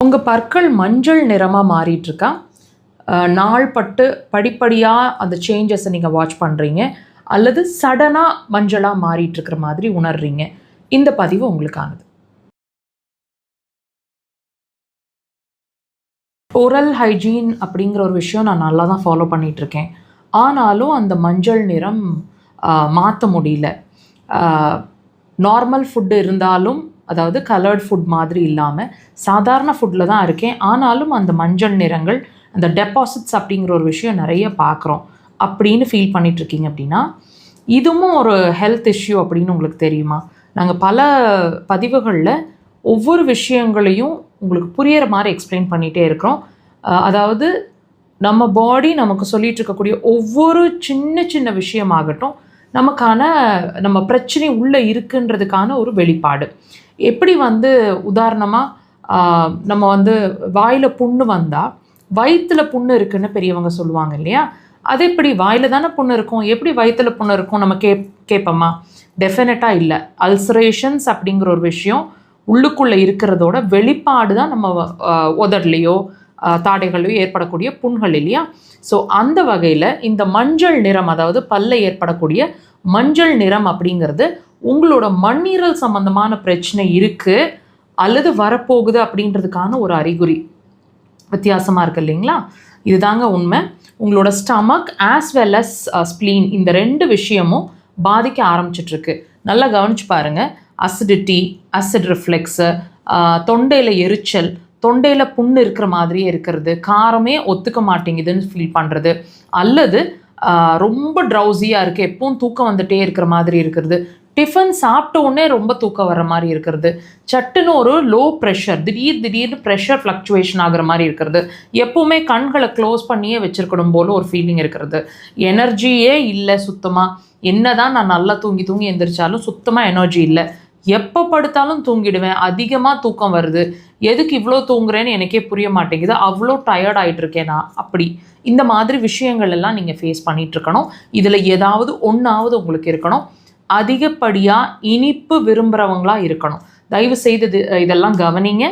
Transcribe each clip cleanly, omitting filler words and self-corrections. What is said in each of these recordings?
உங்கள் பற்கள் மஞ்சள் நிறமாக மாறிட்டுருக்கா? நாள் பட்டு படிப்படியாக அந்த சேஞ்சஸை நீங்கள் வாட்ச் பண்ணுறீங்க, அல்லது சடனாக மஞ்சளாக மாறிட்டுருக்கிற மாதிரி உணர்றீங்க. இந்த பதிவு உங்களுக்கானது. ஓரல் ஹைஜீன் அப்படிங்கிற ஒரு விஷயம் நான் நல்லா தான் ஃபாலோ பண்ணிகிட்ருக்கேன். ஆனாலும் அந்த மஞ்சள் நிறம் மாற்ற முடியல. நார்மல் ஃபுட்டு இருந்தாலும், அதாவது கலர்ட் ஃபுட் மாதிரி இல்லாமல் சாதாரண ஃபுட்டில் தான் இருக்கேன். ஆனாலும் அந்த மஞ்சள் நிறங்கள், அந்த டெபாசிட்ஸ் அப்படிங்கிற ஒரு விஷயம் நிறைய பார்க்குறோம் அப்படின்னு ஃபீல் பண்ணிகிட்ருக்கீங்க அப்படின்னா, இதுவும் ஒரு ஹெல்த் இஷ்யூ அப்படின்னு உங்களுக்கு தெரியுமா? நாங்கள் பல பதிவுகளில் ஒவ்வொரு விஷயங்களையும் உங்களுக்கு புரியிற மாதிரி எக்ஸ்பிளைன் பண்ணிகிட்டே இருக்கிறோம். அதாவது நம்ம பாடி நமக்கு சொல்லிகிட்டு இருக்கக்கூடிய ஒவ்வொரு சின்ன சின்ன விஷயமாகட்டும், நம்ம பிரச்சனை உள்ளே இருக்குன்றதுக்கான ஒரு வெளிப்பாடு. எப்படி உதாரணமாக நம்ம வாயில் புண்ணு வந்தால் வயிற்றில் புண்ணு இருக்குன்னு பெரியவங்க சொல்லுவாங்க இல்லையா? அது எப்படி வாயில் தானே புண்ணு இருக்கும், எப்படி வயிற்றில் புண்ணு இருக்கும் நம்ம கேட்போமா? டெஃபினட்டாக இல்லை. அல்சரேஷன்ஸ் அப்படிங்கிற ஒரு விஷயம் உள்ளுக்குள்ளே இருக்கிறதோட வெளிப்பாடு தான் நம்ம உதடலையோ தாடைகளையோ ஏற்படக்கூடிய புண்கள் இல்லையா? ஸோ அந்த வகையில் இந்த மஞ்சள் நிறம், அதாவது பல்ல ஏற்படக்கூடிய மஞ்சள் நிறம் அப்படிங்கிறது உங்களோட மண்ணீரல் சம்பந்தமான பிரச்சனை இருக்குது அல்லது வரப்போகுது அப்படின்றதுக்கான ஒரு அறிகுறி. வித்தியாசமாக இருக்குது இல்லைங்களா? இதுதாங்க உண்மை. உங்களோட stomach as well as spleen, இந்த ரெண்டு விஷயமும் பாதிக்க ஆரம்பிச்சிட்ருக்கு. நல்லா கவனிச்சு பாருங்கள். அசிடிட்டி, அசிட் ரிஃப்ளெக்ஸு, தொண்டையில் எரிச்சல், தொண்டையில் புண்ணு இருக்கிற மாதிரியே இருக்கிறது, காரமே ஒத்துக்க மாட்டேங்குதுன்னு ஃபீல் பண்ணுறது, அல்லது ரொம்ப ட்ரௌசியாக இருக்குது, எப்பவும் தூக்கம் வந்துகிட்டே இருக்கிற மாதிரி இருக்கிறது, டிஃபன் சாப்பிட்ட உடனே ரொம்ப தூக்கம் வர மாதிரி இருக்கிறது, சட்டுன்னு ஒரு லோ ப்ரெஷர், திடீர்னு ப்ரெஷர் ஃப்ளக்சுவேஷன் ஆகிற மாதிரி இருக்கிறது, எப்போவுமே கண்களை க்ளோஸ் பண்ணியே வச்சுருக்கணும் போல் ஒரு ஃபீலிங் இருக்கிறது, எனர்ஜியே இல்லை சுத்தமாக. என்ன தான் நான் நல்லா தூங்கி எந்திரிச்சாலும் சுத்தமாக எனர்ஜி இல்லை, எப்போ படுத்தாலும் தூங்கிடுவேன், அதிகமாக தூக்கம் வருது, எதுக்கு இவ்வளோ தூங்குறேன்னு எனக்கே புரிய மாட்டேங்குது, அவ்வளோ டயர்ட் ஆகிட்டுருக்கேன் நான். அப்படி இந்த மாதிரி விஷயங்கள் எல்லாம் நீங்கள் ஃபேஸ் பண்ணிகிட்ருக்கணும். இதில் ஏதாவது ஒன்றாவது உங்களுக்கு இருக்கணும். அதிகப்படியாக இனிப்பு விரும்புகிறவங்களாக இருக்கணும். தயவு செய்து இதெல்லாம் கவனிங்க.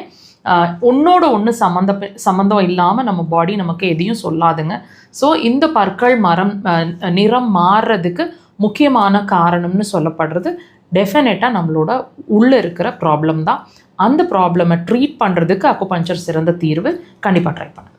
ஒன்றோட ஒன்று சம்மந்தம் இல்லாமல் நம்ம பாடி நமக்கு எதையும் சொல்லாதுங்க. ஸோ இந்த பற்கள் நிறம் மாறுறதுக்கு முக்கியமான காரணம்னு சொல்லப்படுறது டெஃபினட்டாக நம்மளோட உள்ளே இருக்கிற ப்ராப்ளம் தான். அந்த ப்ராப்ளமை ட்ரீட் பண்ணுறதுக்கு அக்குபஞ்சர் சிறந்த தீர்வு. கண்டிப்பாக ட்ரை பண்ணுங்கள்.